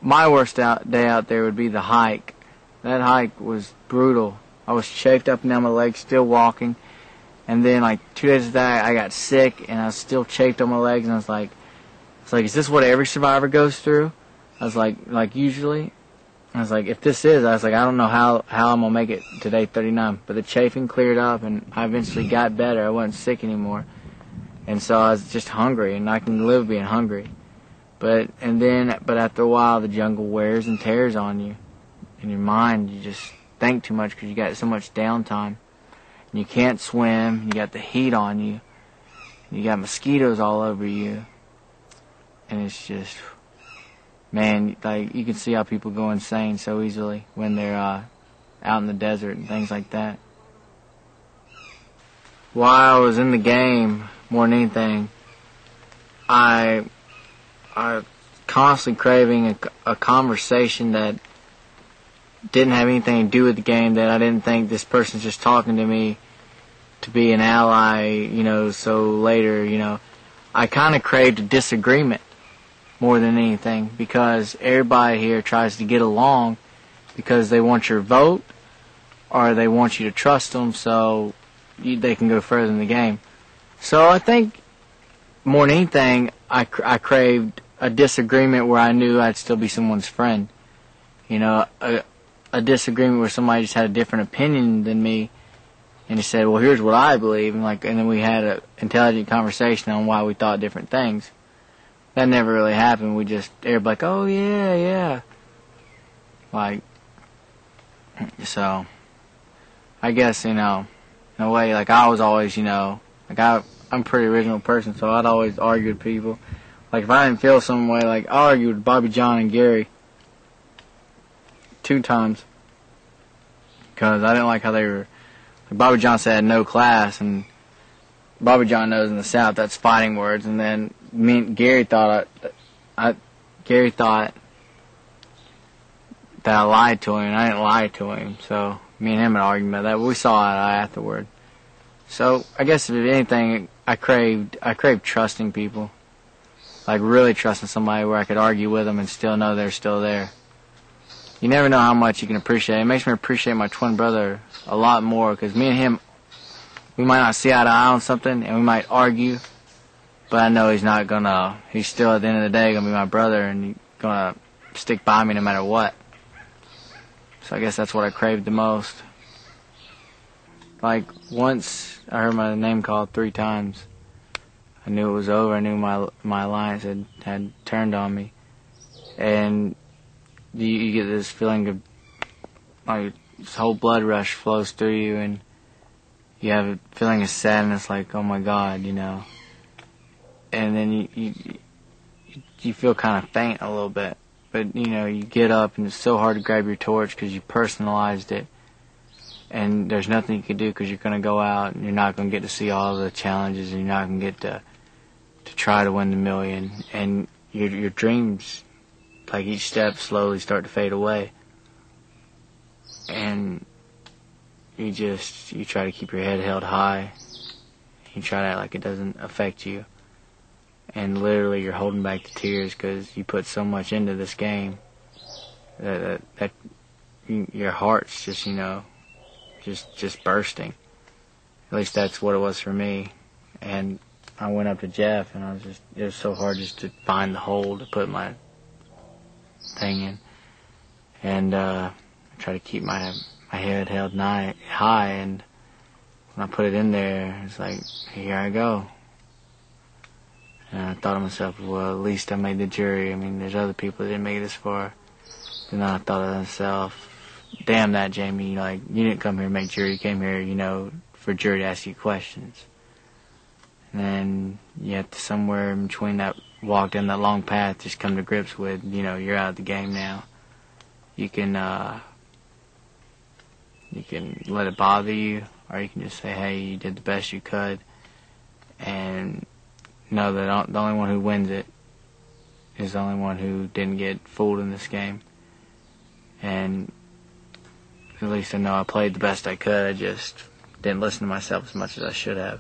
my worst day out there would be the hike. That hike was brutal. I was chafed up and down my legs, still walking. And then, like, 2 days of that, I got sick, and I was still chafed on my legs, and I was like, is this what every survivor goes through? I was like usually. I was like, if this is, I was like, I don't know how I'm going to make it to day 39. But the chafing cleared up, and I eventually got better. I wasn't sick anymore. And so I was just hungry, and I can live being hungry. But after a while, the jungle wears and tears on you. In your mind, you just think too much because you got so much downtime. And you can't swim, you got the heat on you, and you got mosquitoes all over you. And it's just, man, like, you can see how people go insane so easily when they're out in the desert and things like that. While I was in the game, more than anything, I constantly craving a conversation that didn't have anything to do with the game, that I didn't think this person's just talking to me to be an ally, so later, I kind of craved a disagreement more than anything, because everybody here tries to get along because they want your vote or they want you to trust them so they can go further in the game. So I think more than anything, I craved a disagreement where I knew I'd still be someone's friend. A disagreement where somebody just had a different opinion than me, and he said, well, here's what I believe, and then we had an intelligent conversation on why we thought different things. That never really happened. Everybody like, oh, yeah. So, I guess, in a way, I was always, I'm a pretty original person, so I'd always argue with people. If I didn't feel some way, I argued with Bobby John and Gary 2 times. Because I didn't like how they were. Bobby John said no class, and Bobby John knows in the South that's fighting words. And then Gary thought Gary thought that I lied to him, and I didn't lie to him. So me and him had an argument about that, but we saw it afterward. So I guess if anything, I craved trusting people, really trusting somebody where I could argue with them and still know they're still there. You never know how much you can appreciate. It makes me appreciate my twin brother a lot more, because me and him, we might not see eye to eye on something, and we might argue, but I know he's still at the end of the day going to be my brother, and he's going to stick by me no matter what. So I guess that's what I craved the most. Once I heard my name called 3 times, I knew it was over. I knew my alliance had turned on me. And you get this feeling of, this whole blood rush flows through you, and you have a feeling of sadness, oh my God, And then you feel kind of faint a little bit. But, you get up, and it's so hard to grab your torch because you personalized it. And there's nothing you can do because you're going to go out, and you're not going to get to see all the challenges, and you're not going to get to try to win the million. And your dreams, each step, slowly start to fade away. And you try to keep your head held high. You try to act like it doesn't affect you. And literally you're holding back the tears because you put so much into this game that your heart's just, just bursting. At least that's what it was for me. And I went up to Jeff, and it was so hard just to find the hole to put my thing in. And I try to keep my head held high, and when I put it in there, it's here I go. And I thought to myself, well, at least I made the jury. I mean, there's other people that didn't make it this far. And then I thought to myself, damn that, Jamie, you didn't come here to make jury. You came here, for jury to ask you questions. And then you have to somewhere in between that, walk down that long path, just come to grips with, you're out of the game now. You can let it bother you, or you can just say, hey, you did the best you could, and know that the only one who wins it is the only one who didn't get fooled in this game. And at least I know I played the best I could. I just didn't listen to myself as much as I should have.